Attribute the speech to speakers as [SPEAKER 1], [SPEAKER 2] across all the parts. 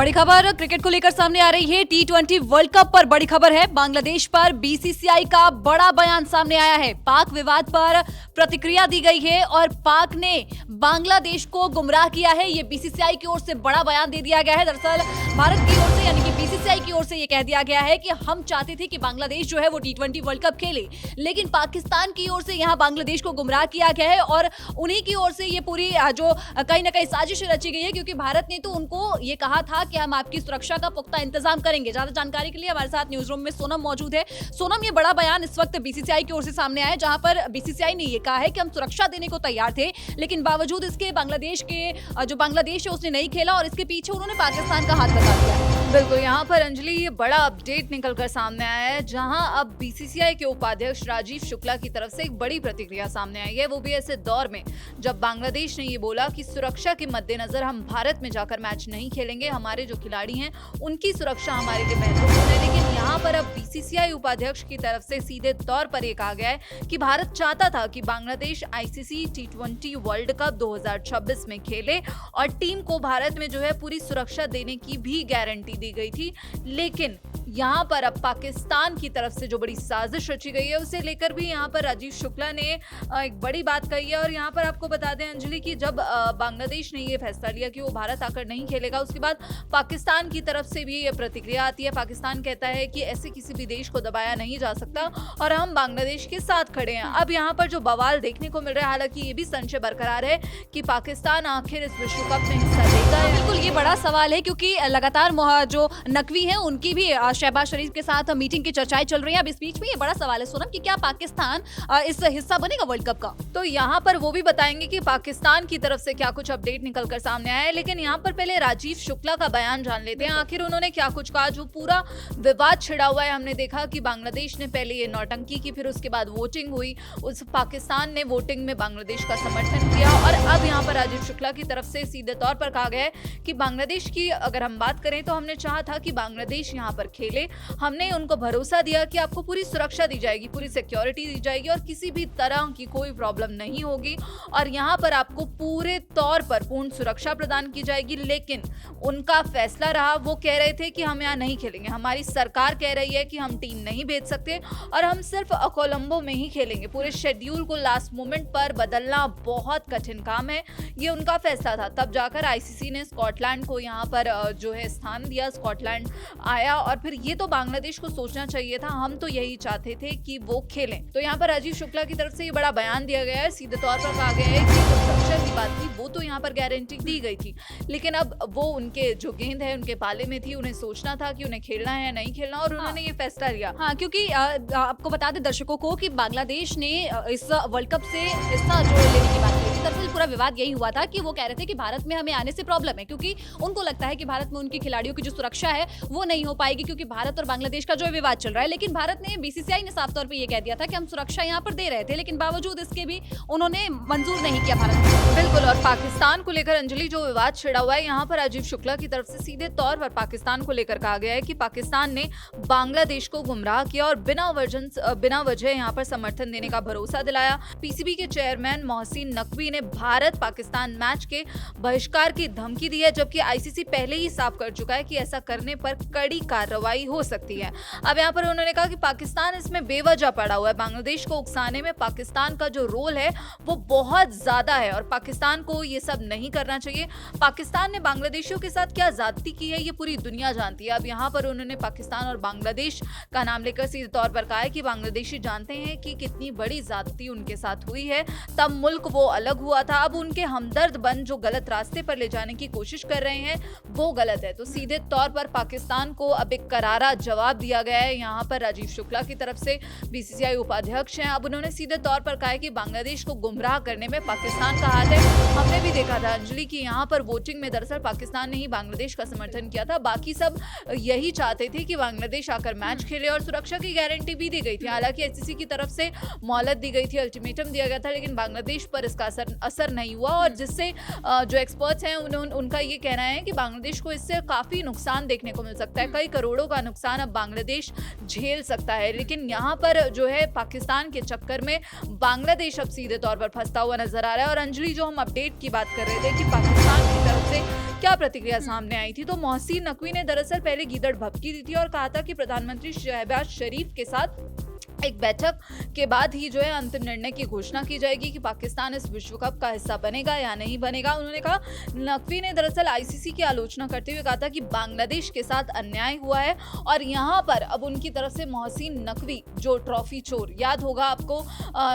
[SPEAKER 1] बड़ी खबर क्रिकेट को लेकर सामने आ रही है। T20 वर्ल्ड कप पर बड़ी खबर है। बांग्लादेश पर बीसीसीआई का बड़ा बयान सामने आया है। पाक विवाद पर प्रतिक्रिया दी गई है और पाक ने बांग्लादेश को गुमराह किया है। ये बीसीसीआई की ओर से बड़ा बयान दे दिया गया है। दरअसल भारत की ओर से यानी कि बीसीसीआई की ओर से ये कह दिया गया है कि हम चाहते थे कि बांग्लादेश जो है वो T20 वर्ल्ड कप खेले, लेकिन पाकिस्तान की ओर से यहाँ बांग्लादेश को गुमराह किया गया है और उन्हीं की ओर से ये पूरी जो कहीं ना कहीं साजिश रची गई है, क्योंकि भारत ने तो उनको ये कहा था कि हम आपकी सुरक्षा का पुख्ता इंतजाम करेंगे। ज्यादा जानकारी के लिए हमारे साथ न्यूज रूम में सोनम मौजूद है। सोनम, ये बड़ा बयान इस वक्त बीसीसीआई की ओर से सामने आया है, जहां पर बीसीसीआई ने ये कहा है कि हम सुरक्षा देने को तैयार थे, लेकिन बावजूद इसके बांग्लादेश के जो बांग्लादेश है उसने नहीं खेला और इसके पीछे उन्होंने पाकिस्तान का हाथ बता दिया।
[SPEAKER 2] बिल्कुल, यहाँ पर अंजलि ये बड़ा अपडेट निकलकर सामने आया है, जहां अब बीसीसीआई के उपाध्यक्ष राजीव शुक्ला की तरफ से एक बड़ी प्रतिक्रिया सामने आई है। वो भी ऐसे दौर में जब बांग्लादेश ने ये बोला कि सुरक्षा के मद्देनजर हम भारत में जाकर मैच नहीं खेलेंगे, हमारे जो खिलाड़ी हैं उनकी सुरक्षा हमारे लिए महत्वपूर्ण है। लेकिन यहाँ पर अब बीसीसीआई उपाध्यक्ष की तरफ से सीधे तौर पर ये कहा गया है कि भारत चाहता था कि Bangladesh ICC T20 world cup 2026 में खेले और टीम को भारत में जो है पूरी सुरक्षा देने की भी गारंटी दी गई थी। लेकिन यहाँ पर अब पाकिस्तान की तरफ से जो बड़ी साजिश रची गई है उसे लेकर भी यहाँ पर राजीव शुक्ला ने एक बड़ी बात कही है। और यहाँ पर आपको बता दें अंजलि कि जब बांग्लादेश ने ये फैसला लिया कि वो भारत आकर नहीं खेलेगा, उसके बाद पाकिस्तान की तरफ से भी ये प्रतिक्रिया आती है। पाकिस्तान कहता है कि ऐसे किसी भी देश को दबाया नहीं जा सकता और हम बांग्लादेश के साथ खड़े हैं। अब यहाँ पर जो बवाल देखने को मिल रहा है, हालांकि ये भी संशय बरकरार है कि पाकिस्तान आखिर इस विश्व कप में हिस्सा लेगा।
[SPEAKER 1] बिल्कुल, ये बड़ा सवाल है, क्योंकि लगातार जो नकवी है उनकी भी शहबाज शरीफ के साथ मीटिंग की चर्चाएं चल रही हैं। अब इस बीच में ये बड़ा सवाल है सोनम कि क्या पाकिस्तान इस हिस्सा बनेगा वर्ल्ड कप का?
[SPEAKER 2] तो यहाँ पर वो भी बताएंगे कि पाकिस्तान की तरफ से क्या कुछ अपडेट निकलकर सामने आया है। लेकिन यहाँ पर पहले राजीव शुक्ला का बयान जान लेते हैं, आखिर उन्होंने क्या कुछ कहा। जो पूरा विवाद छिड़ा हुआ है, हमने देखा कि बांग्लादेश ने पहले ये नौटंकी की, फिर उसके बाद वोटिंग हुई, उस पाकिस्तान ने वोटिंग में बांग्लादेश का समर्थन किया और अब यहाँ पर राजीव शुक्ला की तरफ से सीधे तौर पर कहा गया है कि बांग्लादेश की अगर हम बात करें तो हमने चाहा था कि बांग्लादेश यहाँ पर खेले। हमने उनको भरोसा दिया कि आपको पूरी सुरक्षा दी जाएगी, पूरी सिक्योरिटी दी जाएगी और किसी भी तरह की कोई प्रॉब्लम नहीं होगी और यहाँ पर आपको पूरे तौर पर पूर्ण सुरक्षा प्रदान की जाएगी। लेकिन उनका फैसला रहा, वो कह रहे थे कि हम यहाँ नहीं खेलेंगे, हमारी सरकार कह रही है कि हम टीम नहीं भेज सकते और हम सिर्फ कोलंबो में ही खेलेंगे। पूरे शेड्यूल को लास्ट मोमेंट पर बदलना बहुत कठिन काम है, ये उनका फैसला था। तब जाकर आईसीसी ने स्कॉटलैंड को यहाँ पर जो है स्थान दिया, स्कॉटलैंड आया और फिर ये तो बांग्लादेश को सोचना चाहिए था, हम तो यही चाहते थे कि वो खेलें। तो यहाँ पर राजीव शुक्ला की तरफ से ये बड़ा बयान दिया गया है, सीधे तौर पर कहा गया है कि जो सुरक्षा की बात थी वो तो यहाँ पर गारंटी दी गई थी, लेकिन अब वो उनके जो गेंद है उनके पाले में थी, उन्हें सोचना था कि उन्हें खेलना है या नहीं खेलना और उन्होंने ये फैसला लिया।
[SPEAKER 1] हाँ, क्योंकि आपको बता दें दर्शकों को कि बांग्लादेश ने इस वर्ल्ड कप से हिस्सा जो लेने की बात कही थी। दरअसल पूरा विवाद यही हुआ था कि वो कह रहे थे कि भारत में हमें आने से प्रॉब्लम है, क्योंकि उनको लगता है कि भारत में उनके खिलाड़ियों की जो सुरक्षा है वो नहीं हो पाएगी, क्योंकि भारत और बांग्लादेश का जो विवाद चल रहा है। लेकिन भारत ने, बीसीसीआई ने साफ तौर पे ये कह दिया था कि हम सुरक्षा यहाँ पर दे रहे थे, लेकिन बावजूद इसके भी उन्होंने मंजूर नहीं किया भारत को।
[SPEAKER 2] बिल्कुल, और पाकिस्तान को लेकर अंजलि जो विवाद छिड़ा हुआ है, यहाँ पर राजीव शुक्ला की तरफ से सीधे तौर पर पाकिस्तान को लेकर कहा गया है कि पाकिस्तान ने बांग्लादेश को गुमराह किया और बिना वजह यहाँ पर समर्थन देने का भरोसा दिलाया। पीसीबी के चेयरमैन मोहसिन नकवी ने भारत पाकिस्तान मैच के बहिष्कार की धमकी दी है, जबकि आईसीसी पहले ही साफ कर चुका है कि ऐसा करने पर कड़ी कार्रवाई हो सकती है। अब यहाँ पर उन्होंने कहा कि पाकिस्तान इसमें बेवजह पड़ा हुआ है, बांग्लादेश को उकसाने में पाकिस्तान का जो रोल है वो बहुत ज्यादा है और पाकिस्तान को ये सब नहीं करना चाहिए। पाकिस्तान ने बांग्लादेशियों के साथ क्या ज्यादती की है ये पूरी दुनिया जानती है। अब यहाँ पर उन्होंने पाकिस्तान और बांग्लादेश का नाम लेकर सीधे तौर पर कहा है कि बांग्लादेशी जानते हैं कि कितनी बड़ी ज्यादती उनके साथ हुई है, तब मुल्क वो अलग हुआ था। अब उनके हमदर्द बन जो गलत रास्ते पर ले जाने की कोशिश कर रहे हैं वो गलत है। तो सीधे तौर पर पाकिस्तान को अब एक करारा जवाब दिया गया है यहाँ पर राजीव शुक्ला की तरफ से। बीसीसीआई उपाध्यक्ष हैं, अब उन्होंने सीधे तौर पर कहा है कि बांग्लादेश को गुमराह करने में पाकिस्तान का हाथ है। हमने भी देखा था अंजलि की यहाँ पर वोटिंग में दरअसल पाकिस्तान ने ही बांग्लादेश का समर्थन किया था, बाकी सब यही चाहते थे कि बांग्लादेश आकर मैच खेले और सुरक्षा की गारंटी भी दी गई थी। हालांकि आईसीसी की तरफ से मोहलत दी गई थी, अल्टीमेटम दिया गया था, लेकिन बांग्लादेश पर इसका असर असर नहीं हुआ, और जिससे जो एक्सपर्ट्स हैं उनका ये कहना है कि बांग्लादेश को इससे काफ़ी नुकसान देखने को मिल सकता है। कई करोड़ों का नुकसान अब बांग्लादेश झेल सकता है। लेकिन यहाँ पर जो है पाकिस्तान के चक्कर में बांग्लादेश अब सीधे तौर पर फंसता हुआ नजर आ रहा है। और अंजलि, जो हम अपडेट की बात कर रहे थे कि पाकिस्तान की तरफ से क्या प्रतिक्रिया सामने आई थी, तो मोहसिन नकवी ने दरअसल पहले गीदड़ भभकी दी थी और कहा था कि प्रधानमंत्री शहबाज शरीफ के साथ एक बैठक के बाद ही जो है अंतिम निर्णय की घोषणा की जाएगी कि पाकिस्तान इस विश्व कप का हिस्सा बनेगा या नहीं बनेगा। उन्होंने कहा, नकवी ने दरअसल आईसीसी की आलोचना करते हुए कहा था कि बांग्लादेश के साथ अन्याय हुआ है, और यहाँ पर अब उनकी तरफ से मोहसिन नकवी जो ट्रॉफी चोर, याद होगा आपको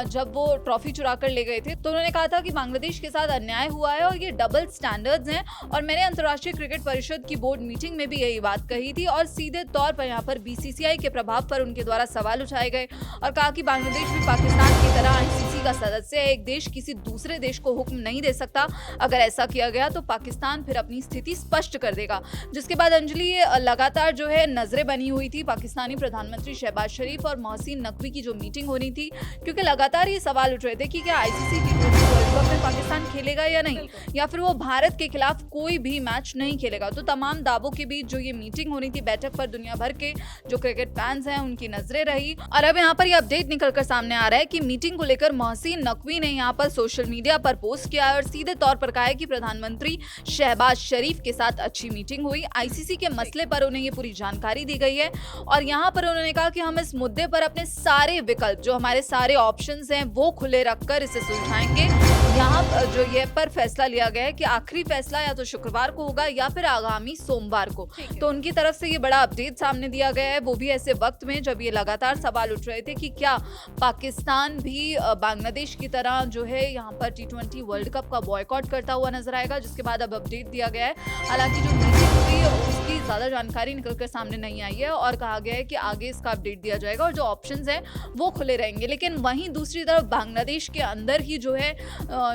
[SPEAKER 2] जब वो ट्रॉफी चुरा कर ले गए थे, तो उन्होंने कहा था कि बांग्लादेश के साथ अन्याय हुआ है और ये डबल स्टैंडर्ड्स हैं। और मैंने अंतर्राष्ट्रीय क्रिकेट परिषद की बोर्ड मीटिंग में भी यही बात कही थी, और सीधे तौर पर यहाँ पर बीसीसीआई के प्रभाव पर उनके द्वारा सवाल उठाए गए और कहा कि बांग्लादेश भी पाकिस्तान की तरह आईसीसी का सदस्य है। एक देश किसी दूसरे देश को हुक्म नहीं दे सकता, अगर ऐसा किया गया तो पाकिस्तान फिर अपनी स्थिति स्पष्ट कर देगा। जिसके बाद अंजलि, लगातार जो है नजरें बनी हुई थी पाकिस्तानी प्रधानमंत्री शहबाज शरीफ और मोहसिन नकवी की जो मीटिंग होनी थी, क्योंकि लगातार ये सवाल उठ रहे थे कि क्या आईसीसी T20 वर्ल्ड कप में पाकिस्तान खेलेगा या नहीं, या फिर वो भारत के खिलाफ कोई भी मैच नहीं खेलेगा। तो तमाम दावों के बीच जो ये मीटिंग होनी थी, बैठक पर दुनिया भर के जो क्रिकेट फैंस हैं उनकी नजरें रही। और अब यहाँ पर अपडेट निकलकर सामने आ रहा है कि मीटिंग को लेकर मोहसिन नकवी ने यहाँ पर सोशल मीडिया पर पोस्ट किया और सीधे तौर पर कहा है कि प्रधानमंत्री शहबाज शरीफ के साथ अच्छी मीटिंग हुई। आईसीसी के मसले पर उन्हें ये पूरी जानकारी दी गई है, और यहाँ पर उन्होंने कहा कि हम इस मुद्दे पर अपने सारे विकल्प, जो हमारे सारे ऑप्शंस हैं, वो खुले रखकर इसे सुलझाएंगे। यहाँ जो ये पर फैसला लिया गया है कि आखिरी फैसला या तो शुक्रवार को होगा या फिर आगामी सोमवार को। तो उनकी तरफ से ये बड़ा अपडेट सामने दिया गया है, वो भी ऐसे वक्त में जब ये लगातार सवाल उठ रहे थे कि क्या पाकिस्तान भी बांग्लादेश की तरह जो है यहाँ पर T20 वर्ल्ड कप का बॉयकॉट करता हुआ नजर आएगा। जिसके बाद अब अपडेट दिया गया है, हालांकि जो मीटिंग हुई उसकी ज्यादा जानकारी निकलकर सामने नहीं आई है, और कहा गया है कि आगे इसका अपडेट दिया जाएगा और जो ऑप्शंस हैं वो खुले रहेंगे। लेकिन वहीं दूसरी तरफ बांग्लादेश के अंदर ही जो है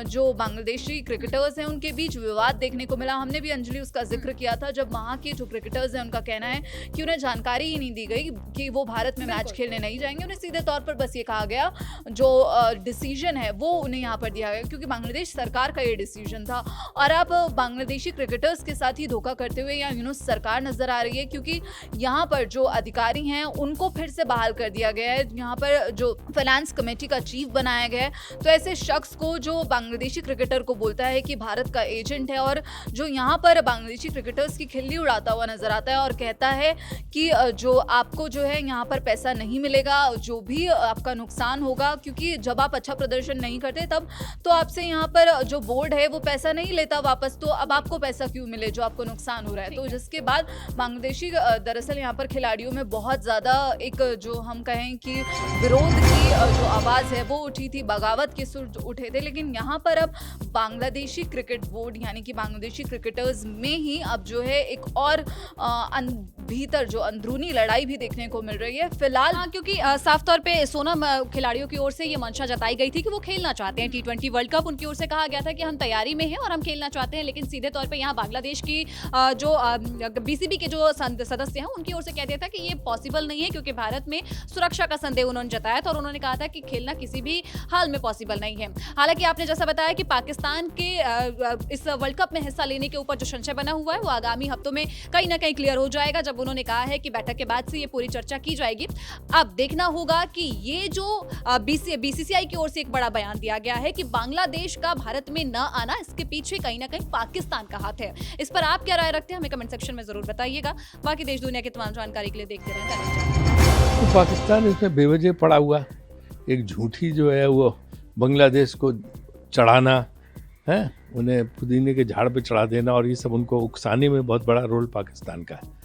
[SPEAKER 2] जो बांग्लादेशी क्रिकेटर्स हैं उनके बीच विवाद देखने को मिला। हमने भी अंजलि उसका जिक्र किया था, जब वहाँ के जो क्रिकेटर्स हैं उनका कहना है कि उन्हें जानकारी ही नहीं दी गई कि वो भारत में मैच खेलने नहीं जाएंगे। उन्हें सीधे तौर पर बस ये कहा गया, जो डिसीजन है वो उन्हें यहाँ पर दिया गया, क्योंकि बांग्लादेश सरकार का ये डिसीजन था। और अब बांग्लादेशी क्रिकेटर्स के साथ ही धोखा करते हुए यहाँ सरकार नजर आ रही है, क्योंकि यहाँ पर जो अधिकारी हैं उनको फिर से बहाल कर दिया गया है। यहाँ पर जो फाइनेंस कमेटी का चीफ बनाया गया है, तो ऐसे शख्स को जो बांग्लादेशी क्रिकेटर को बोलता है कि भारत का एजेंट है, और जो यहाँ पर बांग्लादेशी क्रिकेटर्स की खिल्ली उड़ाता हुआ नजर आता है और कहता है कि जो आपको जो है यहाँ पर पैसा नहीं मिलेगा, जो भी आपका नुकसान होगा, क्योंकि जब आप अच्छा प्रदर्शन नहीं करते तब तो आपसे यहाँ पर जो बोर्ड है वो पैसा नहीं लेता वापस, तो अब आपको पैसा क्यों मिले जो आपको नुकसान हो रहा है। तो जिसके बाद बांग्लादेशी दरअसल यहाँ पर खिलाड़ियों में बहुत ज़्यादा एक जो हम कहें कि विरोध की जो आवाज़ है वो उठी थी, बगावत के सुर उठे थे। लेकिन यहाँ पर अब बांग्लादेशी क्रिकेट बोर्ड यानी कि बांग्लादेशी क्रिकेटर्स में ही अब जो है एक और भीतर जो अंदरूनी लड़ाई भी देखने को मिल रही है फिलहाल।
[SPEAKER 1] क्योंकि साफ तौर पे सोनम खिलाड़ियों की ओर से ये मंशा जताई गई थी कि वो खेलना चाहते हैं T20 वर्ल्ड कप। उनकी ओर से कहा गया था कि हम तैयारी में हैं और हम खेलना चाहते हैं, लेकिन सीधे तौर पे यहाँ बांग्लादेश की जो बीसीबी के जो सदस्य हैं उनकी ओर से कह दिया था कि ये पॉसिबल नहीं है, क्योंकि भारत में सुरक्षा का संदेह उन्होंने जताया था और उन्होंने कहा था कि खेलना किसी भी हाल में पॉसिबल नहीं है। हालांकि आपने जैसा बताया कि पाकिस्तान के इस वर्ल्ड कप में हिस्सा लेने के ऊपर जो संशय बना हुआ है वो आगामी हफ्तों में कहीं ना कहीं क्लियर हो जाएगा, जब उन्होंने कहा है कि बैठक के बाद से ये पूरी चर्चा की जाएगी। अब देखना होगा कि ये जो बीसीसीआई की ओर से एक बड़ा बयान दिया गया है कि बांग्लादेश का भारत में न आना, इसके पीछे कहीं ना कहीं पाकिस्तान का हाथ है। इस पर आप क्या राय रखते हैं हमें कमेंट सेक्शन में जरूर बताइएगा। बाकी देश दुनिया की तमाम जानकारी के लिए देखते रहें।
[SPEAKER 3] तो पाकिस्तान इसमें बेवजह पड़ा हुआ, एक झूठी जो है वो बांग्लादेश को चढ़ाना है, उन्हें पुदीने के झाड़ पे चढ़ा देना, और ये सब उनको उकसाने में बहुत बड़ा रोल पाकिस्तान का है।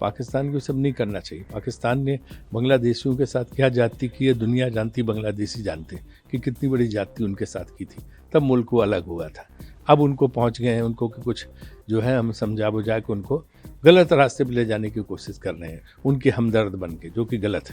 [SPEAKER 3] पाकिस्तान को सब नहीं करना चाहिए। पाकिस्तान ने बांग्लादेशियों के साथ क्या जाति की है दुनिया जानती, बांग्लादेशी जानते कि कितनी बड़ी जाति उनके साथ की थी, तब मुल्क को अलग हुआ था। अब उनको पहुंच गए हैं, उनको कि कुछ जो है हम समझा बुझा के उनको गलत रास्ते पर ले जाने की कोशिश कर रहे हैं, उनके हमदर्द बन के, जो कि गलत है।